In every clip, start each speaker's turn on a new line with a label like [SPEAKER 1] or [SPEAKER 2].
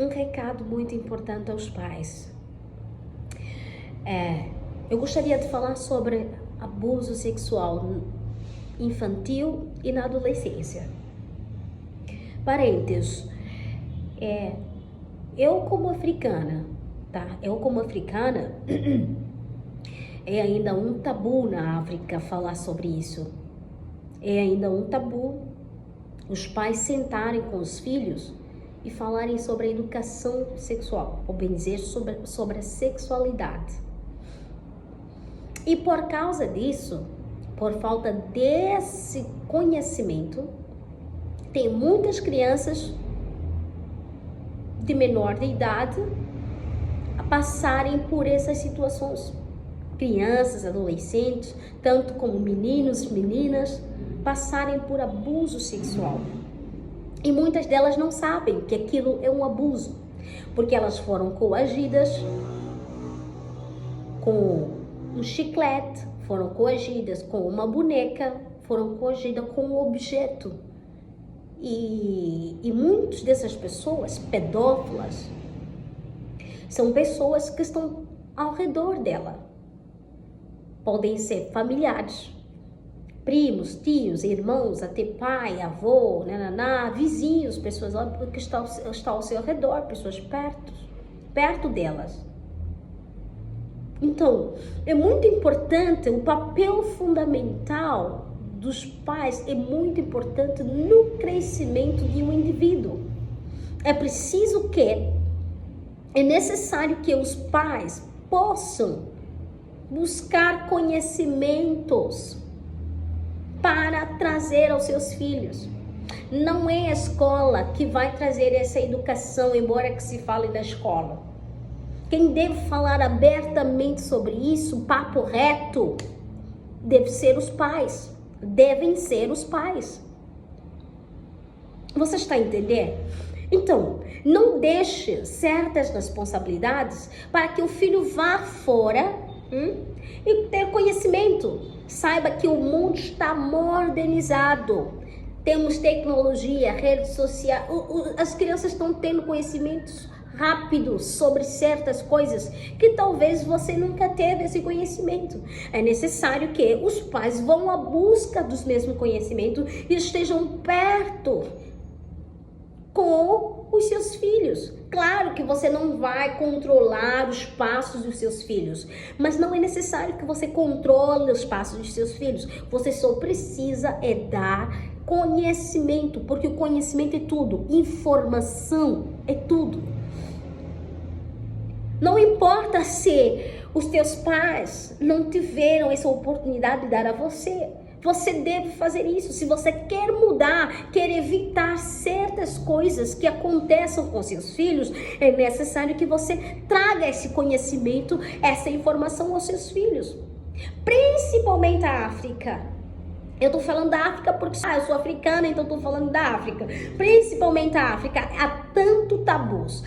[SPEAKER 1] um recado muito importante aos pais. Eu gostaria de falar sobre abuso sexual infantil e na adolescência. Parênteses, eu como africana, é ainda um tabu na África falar sobre isso. É ainda um tabu os pais sentarem com os filhos e falarem sobre a educação sexual, ou bem dizer, sobre a sexualidade. E por causa disso, por falta desse conhecimento, tem muitas crianças de menor de idade a passarem por essas situações. Crianças, adolescentes, tanto como meninos, meninas, passarem por abuso sexual. E muitas delas não sabem que aquilo é um abuso, porque elas foram coagidas com um chiclete, foram coagidas com uma boneca, foram coagidas com um objeto. E muitas dessas pessoas, pedófilas, são pessoas que estão ao redor dela. Podem ser familiares, primos, tios, irmãos, até pai, avô, vizinhos, pessoas que estão ao seu redor, pessoas perto delas. Então, é muito importante, o papel fundamental dos pais é muito importante no crescimento de um indivíduo. É necessário que os pais possam buscar conhecimentos para trazer aos seus filhos. Não é a escola que vai trazer essa educação, embora que se fale da escola. Quem deve falar abertamente sobre isso, papo reto, devem ser os pais. Você está entendendo? Então, não deixe certas responsabilidades para que o filho vá fora e ter conhecimento. Saiba que o mundo está modernizado. Temos tecnologia, redes sociais. As crianças estão tendo conhecimentos rápidos sobre certas coisas que talvez você nunca teve esse conhecimento. É necessário que os pais vão à busca dos mesmos conhecimentos e estejam perto com os seus filhos. Claro que você não vai controlar os passos dos seus filhos, mas não é necessário que você controle os passos dos seus filhos. Você só precisa dar conhecimento, porque o conhecimento é tudo, informação é tudo. Não importa se os teus pais não tiveram essa oportunidade de dar a você. Você deve fazer isso. Se você quer mudar, quer evitar certas coisas que aconteçam com seus filhos, é necessário que você traga esse conhecimento, essa informação aos seus filhos. Principalmente a África. Eu tô falando da África porque eu sou africana, então tô falando da África. Principalmente a África, há tanto tabus.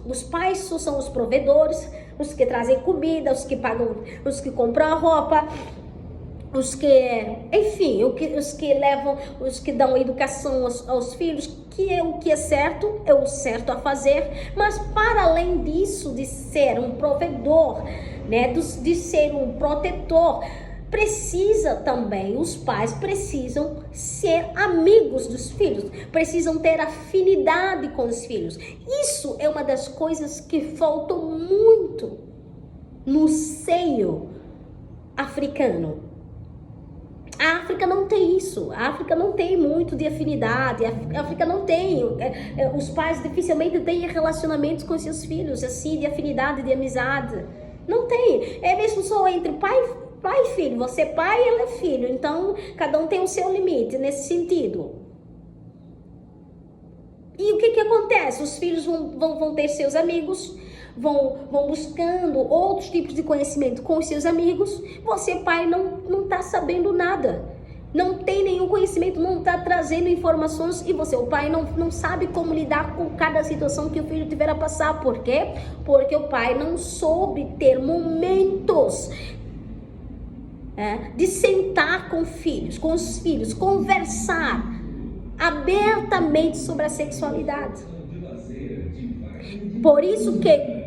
[SPEAKER 1] Os pais só são os provedores, os que trazem comida, os que pagam, os que compram a roupa, os que levam, os que dão educação aos filhos, que o que é o certo a fazer. Mas para além disso, de ser um provedor, de ser um protetor, os pais precisam ser amigos dos filhos, precisam ter afinidade com os filhos. Isso é uma das coisas que faltam muito no seio africano. A África não tem isso, a África não tem muito de afinidade, a África não tem, os pais dificilmente têm relacionamentos com seus filhos, assim, de afinidade, de amizade. Não tem, é mesmo só entre pai e filho, você é pai e ela é filho, então cada um tem o seu limite nesse sentido. E o que acontece? Os filhos vão ter seus amigos, vão buscando outros tipos de conhecimento com os seus amigos. Você, pai, não está sabendo nada, não tem nenhum conhecimento, não está trazendo informações, e você, o pai, não sabe como lidar com cada situação que o filho tiver a passar. Por quê? Porque o pai não soube ter momentos de sentar com os filhos, conversar abertamente sobre a sexualidade. Por isso que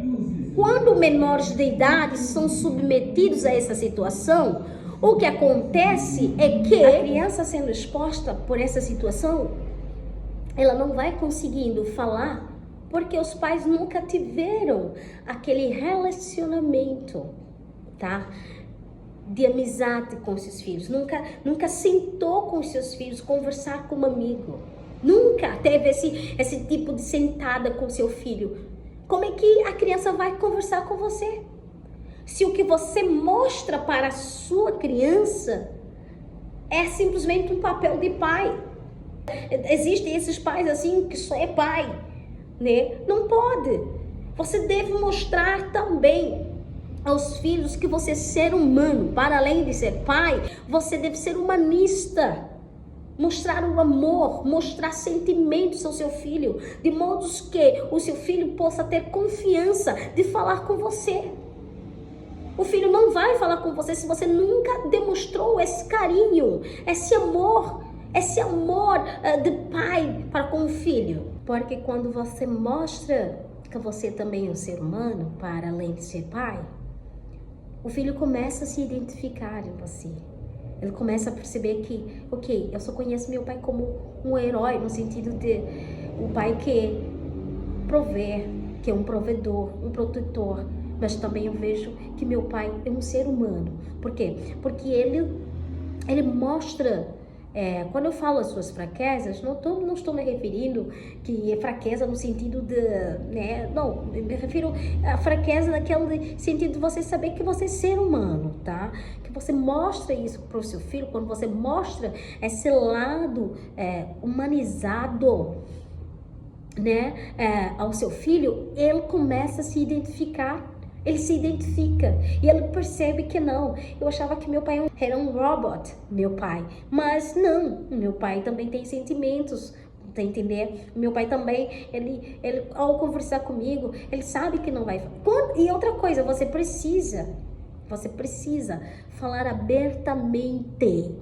[SPEAKER 1] quando menores de idade são submetidos a essa situação, o que acontece é que a criança sendo exposta por essa situação, ela não vai conseguindo falar porque os pais nunca tiveram aquele relacionamento, tá? De amizade com seus filhos, nunca sentou com seus filhos conversar como amigo, nunca teve esse tipo de sentada com seu filho. Como é que a criança vai conversar com você? Se o que você mostra para a sua criança é simplesmente um papel de pai. Existem esses pais assim que só é pai, né? Não pode. Você deve mostrar também aos filhos que você é ser humano, para além de ser pai, você deve ser humanista. Mostrar o amor, mostrar sentimentos ao seu filho, de modo que o seu filho possa ter confiança de falar com você. O filho não vai falar com você se você nunca demonstrou esse carinho, esse amor de pai para com o filho. Porque quando você mostra que você também é um ser humano, para além de ser pai, o filho começa a se identificar em você. Ele começa a perceber que, ok, eu só conheço meu pai como um herói, no sentido de um pai que provê, que é um provedor, um protetor. Mas também eu vejo que meu pai é um ser humano. Por quê? Porque ele mostra, quando eu falo as suas fraquezas, não estou me referindo que é fraqueza no sentido de, né? Não, me refiro à fraqueza naquele sentido de você saber que você é ser humano, tá? Que você mostra isso para o seu filho, quando você mostra esse lado humanizado, né, ao seu filho, ele começa a se identificar. Ele se identifica e ele percebe que não. Eu achava que meu pai era um robot, meu pai. Mas não, meu pai também tem sentimentos, tá entendendo? Meu pai também, ele ao conversar comigo, ele sabe que não vai... E outra coisa, você precisa falar abertamente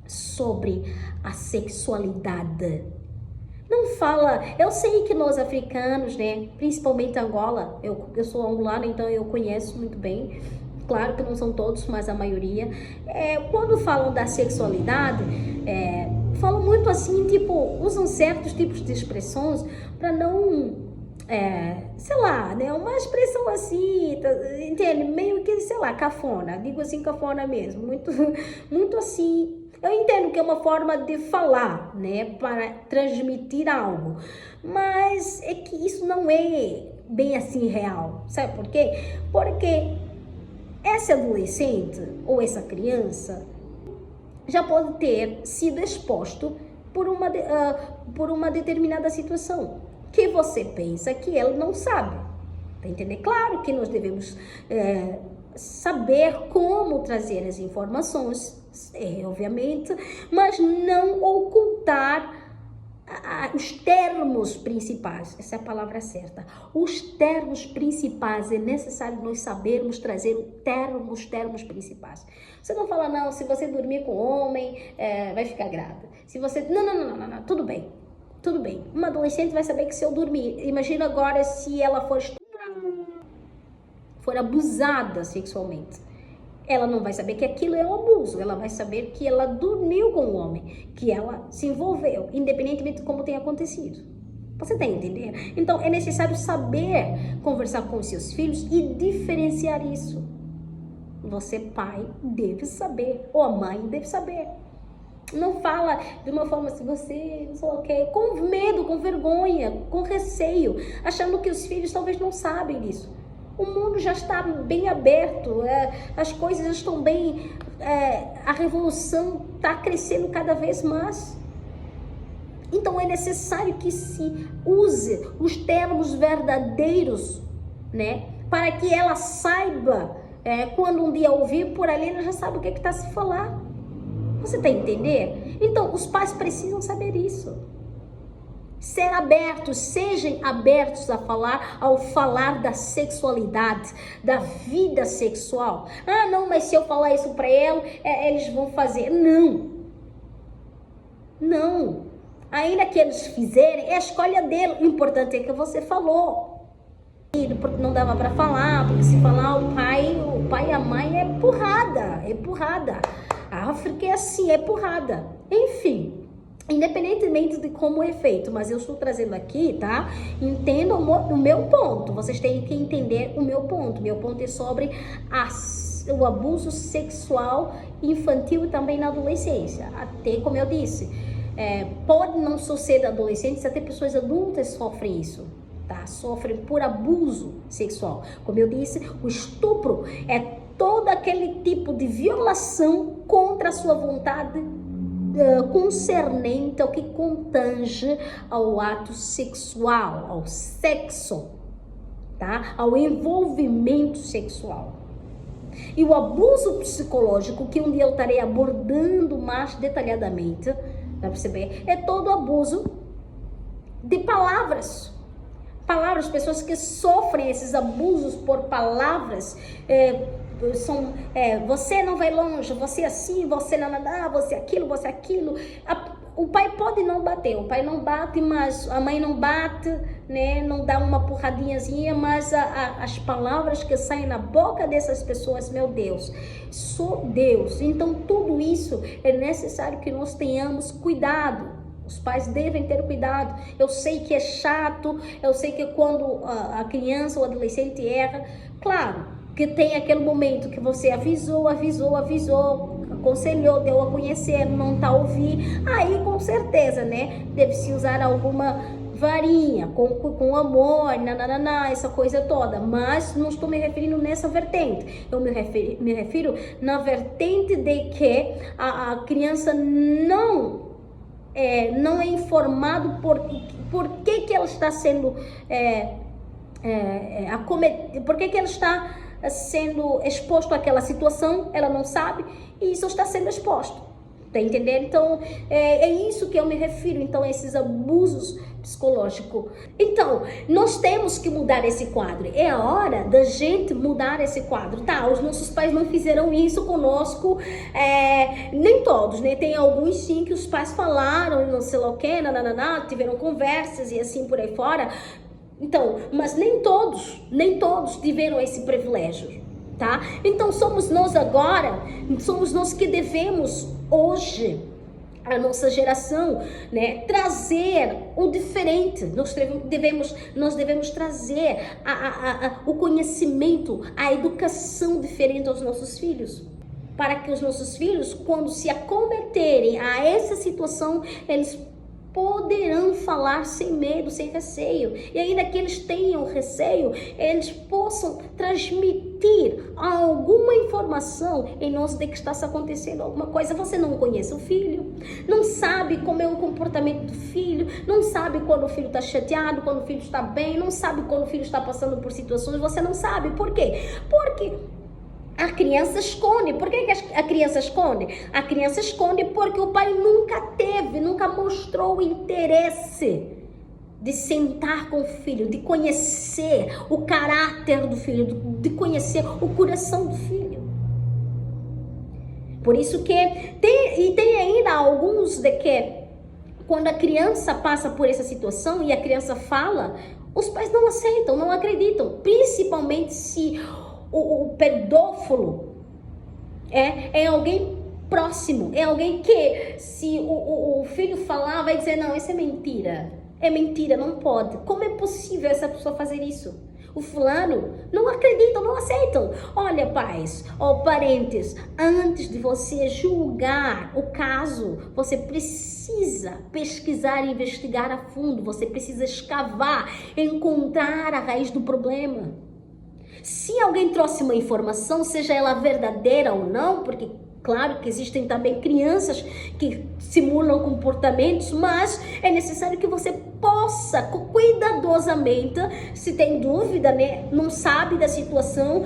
[SPEAKER 1] sobre a sexualidade. Não fala, eu sei que nós africanos, né, principalmente Angola, eu sou angolana, então eu conheço muito bem, claro que não são todos, mas a maioria, quando falam da sexualidade, falam muito assim, tipo, usam certos tipos de expressões para não, sei lá, né, uma expressão assim, entende, meio que, sei lá, cafona, digo assim, cafona mesmo, muito, muito assim. Eu entendo que é uma forma de falar, né, para transmitir algo, mas é que isso não é bem assim real, sabe por quê? Porque esse adolescente ou essa criança já pode ter sido exposto por uma determinada situação que você pensa que ele não sabe, tá entendendo? Claro que nós devemos saber como trazer as informações, obviamente, mas não ocultar os termos principais. Essa é a palavra certa. Os termos principais, é necessário nós sabermos trazer os termos principais. Você não fala, não, se você dormir com homem, vai ficar grávida. Se você... Não, tudo bem. Tudo bem. Uma adolescente vai saber que se eu dormir... Imagina agora se ela for abusada sexualmente. Ela não vai saber que aquilo é um abuso, ela vai saber que ela dormiu com um homem, que ela se envolveu, independentemente de como tenha acontecido. Você está entendendo? Então, é necessário saber conversar com os seus filhos e diferenciar isso. Você, pai, deve saber, ou a mãe deve saber. Não fala de uma forma assim, você, não sei o quê, com medo, com vergonha, com receio, achando que os filhos talvez não sabem disso. O mundo já está bem aberto, as coisas já estão bem, a revolução está crescendo cada vez mais. Então é necessário que se use os termos verdadeiros, né? Para que ela saiba, quando um dia ouvir por ali, ela já sabe o que está se falar. Você está entendendo? Então os pais precisam saber isso. Ser abertos, sejam abertos ao falar da sexualidade, da vida sexual. Ah, não, mas se eu falar isso para eles vão fazer. Não. Ainda que eles fizerem, é a escolha dele. O importante é que você falou. porque não dava para falar, porque se falar o pai e a mãe é porrada. A África é assim, é porrada. Enfim, independentemente de como é feito, mas eu estou trazendo aqui, tá? Entendam o meu ponto. Vocês têm que entender o meu ponto. Meu ponto é sobre o abuso sexual infantil e também na adolescência. Até como eu disse, pode não só ser adolescentes, até pessoas adultas sofrem isso. Tá? Sofrem por abuso sexual. Como eu disse, o estupro é todo aquele tipo de violação contra a sua vontade concernente ao que contange ao ato sexual, ao sexo, tá? Ao envolvimento sexual. E o abuso psicológico, que um dia eu estarei abordando mais detalhadamente, dá para perceber, é todo abuso de palavras. Pessoas que sofrem esses abusos por palavras, você não vai longe, você assim, você não, você aquilo. O pai pode não bater, o pai não bate, mas a mãe não bate, né? Não dá uma porradinhazinha, mas as palavras que saem na boca dessas pessoas, meu Deus, só Deus. Então tudo isso é necessário que nós tenhamos cuidado. Os pais devem ter cuidado. Eu sei que é chato, eu sei que quando a criança ou adolescente erra, claro, que tem aquele momento que você avisou, aconselhou, deu a conhecer, não tá a ouvir, aí com certeza, né, deve-se usar alguma varinha, com amor, essa coisa toda, mas não estou me referindo nessa vertente, eu me refiro na vertente de que a criança não é informado por que ela está sendo por que ela está sendo exposto àquela situação, ela não sabe, e isso está sendo exposto. Tá entendendo? Então, é isso que eu me refiro, então, a esses abusos psicológicos. Então, nós temos que mudar esse quadro. É a hora da gente mudar esse quadro, tá? Os nossos pais não fizeram isso conosco, nem todos, né? Tem alguns, sim, que os pais falaram, não sei lá o que, tiveram conversas e assim por aí fora. Então, mas nem todos tiveram esse privilégio, tá? Então, somos nós que devemos hoje, a nossa geração, né, trazer o diferente. Nós devemos trazer o conhecimento, a educação diferente aos nossos filhos, para que os nossos filhos, quando se acometerem a essa situação, eles poderão falar sem medo, sem receio, e ainda que eles tenham receio, eles possam transmitir alguma informação em nós de que está se acontecendo alguma coisa. Você não conhece o filho, não sabe como é o comportamento do filho, não sabe quando o filho está chateado, quando o filho está bem, não sabe quando o filho está passando por situações, você não sabe. Por quê? Porque a criança esconde. Por que a criança esconde? A criança esconde porque o pai nunca mostrou o interesse de sentar com o filho, de conhecer o caráter do filho, de conhecer o coração do filho. Por isso que tem ainda alguns de que quando a criança passa por essa situação e a criança fala, os pais não aceitam, não acreditam, principalmente se o pedófilo é alguém próximo, é alguém que, se o filho falar, vai dizer, não, isso é mentira, não pode. Como é possível essa pessoa fazer isso? O fulano não acreditam, não aceitam. Olha, pais ou parentes, antes de você julgar o caso, você precisa pesquisar e investigar a fundo, você precisa escavar, encontrar a raiz do problema. Se alguém trouxe uma informação, seja ela verdadeira ou não, porque claro que existem também crianças que simulam comportamentos, mas é necessário que você possa cuidadosamente, se tem dúvida, né, não sabe da situação,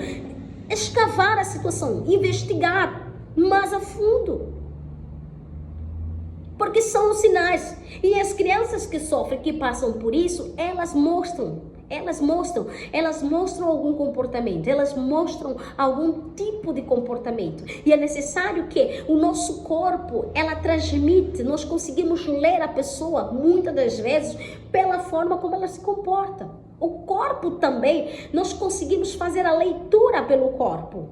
[SPEAKER 1] escavar a situação, investigar mais a fundo. Porque são os sinais. E as crianças que sofrem, que passam por isso, elas mostram algum comportamento, elas mostram algum tipo de comportamento. E é necessário que o nosso corpo, ela transmite, nós conseguimos ler a pessoa, muitas das vezes, pela forma como ela se comporta. O corpo também, nós conseguimos fazer a leitura pelo corpo.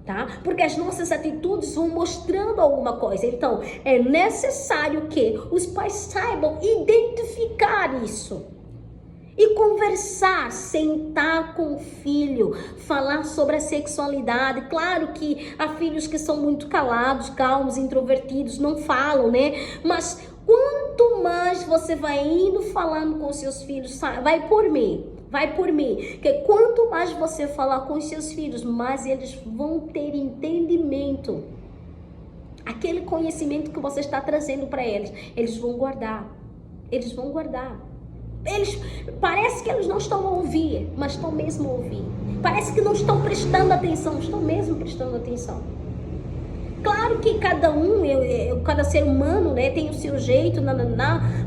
[SPEAKER 1] Tá? Porque as nossas atitudes vão mostrando alguma coisa. Então, é necessário que os pais saibam identificar isso. E conversar, sentar com o filho, falar sobre a sexualidade. Claro que há filhos que são muito calados, calmos, introvertidos, não falam, né? Mas quanto mais você vai indo falando com seus filhos, vai por mim, que quanto mais você falar com os seus filhos, mais eles vão ter entendimento. Aquele conhecimento que você está trazendo para eles, eles vão guardar. Parece que eles não estão a ouvir, mas estão mesmo a ouvir. Parece que não estão prestando atenção, estão mesmo prestando atenção. Claro que cada ser humano, né, tem o seu jeito,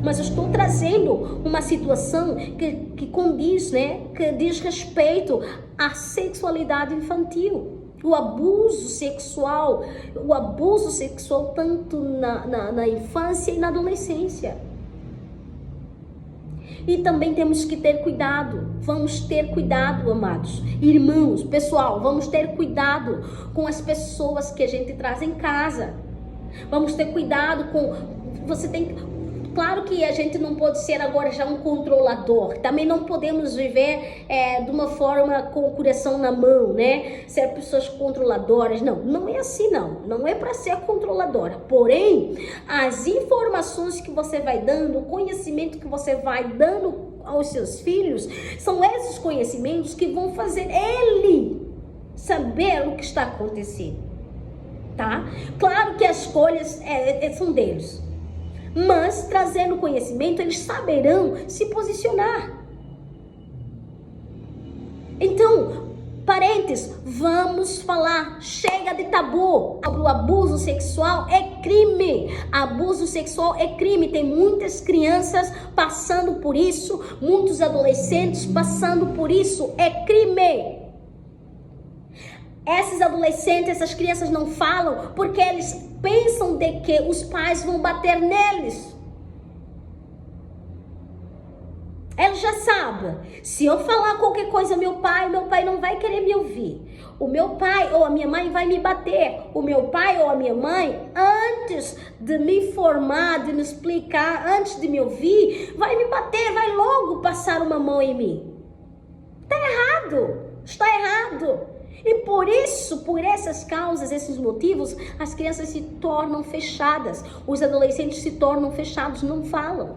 [SPEAKER 1] mas eu estou trazendo uma situação que condiz, né, que diz respeito à sexualidade infantil. O abuso sexual tanto na infância e na adolescência. E também temos que ter cuidado, vamos ter cuidado, amados irmãos, pessoal, vamos ter cuidado com as pessoas que a gente traz em casa. Vamos ter cuidado claro que a gente não pode ser agora já um controlador, também não podemos viver de uma forma com o coração na mão, né? Ser pessoas controladoras, não é assim não é para ser controladora, porém, as informações que você vai dando, o conhecimento que você vai dando aos seus filhos, são esses conhecimentos que vão fazer ele saber o que está acontecendo, tá? Claro que as escolhas são deles, mas trazendo conhecimento, eles saberão se posicionar. Então, parentes, vamos falar, chega de tabu. O abuso sexual é crime. Abuso sexual é crime. Tem muitas crianças passando por isso, muitos adolescentes passando por isso. É crime. Esses adolescentes, essas crianças não falam porque eles pensam de que os pais vão bater neles. Eles já sabem, se eu falar qualquer coisa, meu pai não vai querer me ouvir. O meu pai ou a minha mãe vai me bater. O meu pai ou a minha mãe, antes de me informar, de me explicar, antes de me ouvir, vai me bater, vai logo passar uma mão em mim. Está errado. E por isso, por essas causas, esses motivos, as crianças se tornam fechadas, os adolescentes se tornam fechados, não falam.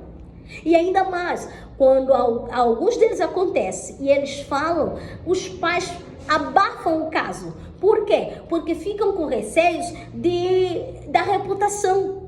[SPEAKER 1] E ainda mais, quando alguns deles acontece e eles falam, os pais abafam o caso. Por quê? Porque ficam com receios da reputação.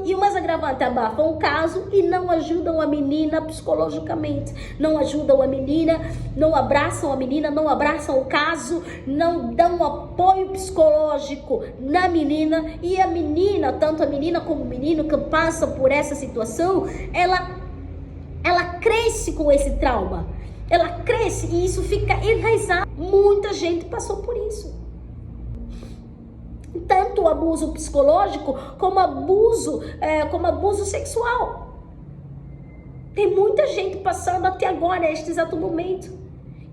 [SPEAKER 1] E o mais agravante, abafam o caso e não ajudam a menina psicologicamente, não ajudam a menina, não abraçam a menina, não abraçam o caso, não dão apoio psicológico na menina. E a menina, tanto a menina como o menino que passa por essa situação, ela cresce com esse trauma, ela cresce e isso fica enraizado. Muita gente passou por isso. Tanto o abuso psicológico como abuso sexual. Tem muita gente passando até agora, este exato momento,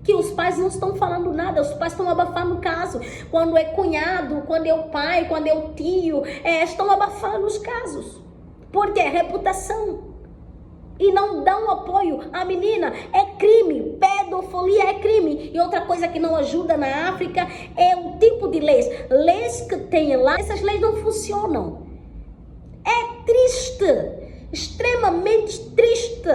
[SPEAKER 1] que os pais não estão falando nada, os pais estão abafando o caso. Quando é cunhado, quando é o pai, quando é o tio, estão abafando os casos. Porque é reputação. E não dão apoio à menina. É crime, pedofilia é crime. E outra coisa que não ajuda na África é o tipo de leis que tem lá. Essas leis não funcionam. É triste, extremamente triste.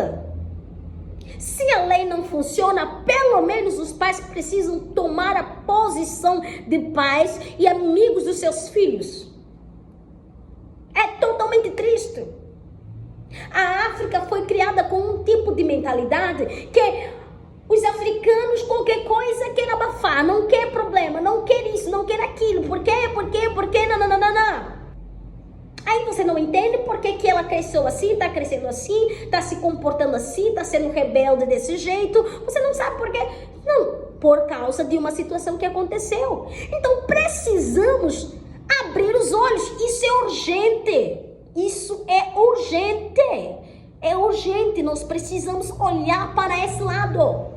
[SPEAKER 1] Se a lei não funciona, pelo menos os pais precisam tomar a posição de pais e amigos dos seus filhos. É totalmente triste. A África foi criada com um tipo de mentalidade que os africanos, qualquer coisa, quer abafar, não quer problema, não quer isso, não quer aquilo. Por quê? Não. Aí você não entende por que ela cresceu assim, está crescendo assim, está se comportando assim, está sendo rebelde desse jeito. Você não sabe por quê. Não, por causa de uma situação que aconteceu. Então precisamos abrir os olhos. Isso é urgente. Isso é urgente. É urgente. Nós precisamos olhar para esse lado.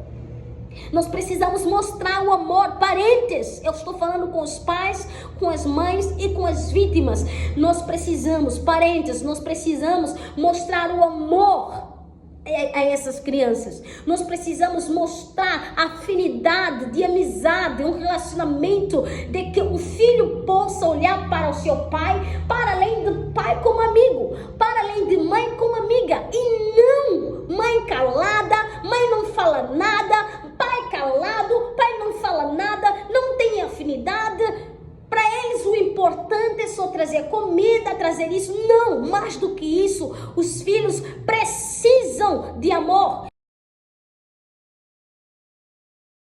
[SPEAKER 1] Nós precisamos mostrar o amor. Parentes, eu estou falando com os pais, com as mães e com as vítimas. Nós precisamos, parentes, nós precisamos mostrar o amor a essas crianças. Nós precisamos mostrar a afinidade de amizade, um relacionamento, de que o filho possa olhar para o seu pai, para além do pai como amigo, para além de mãe como amiga, e não mãe calada, mãe não fala nada, pai calado, pai não fala nada, não tem afinidade. Para eles o importante é só trazer comida, trazer isso. Não, mais do que isso, os filhos precisam de amor.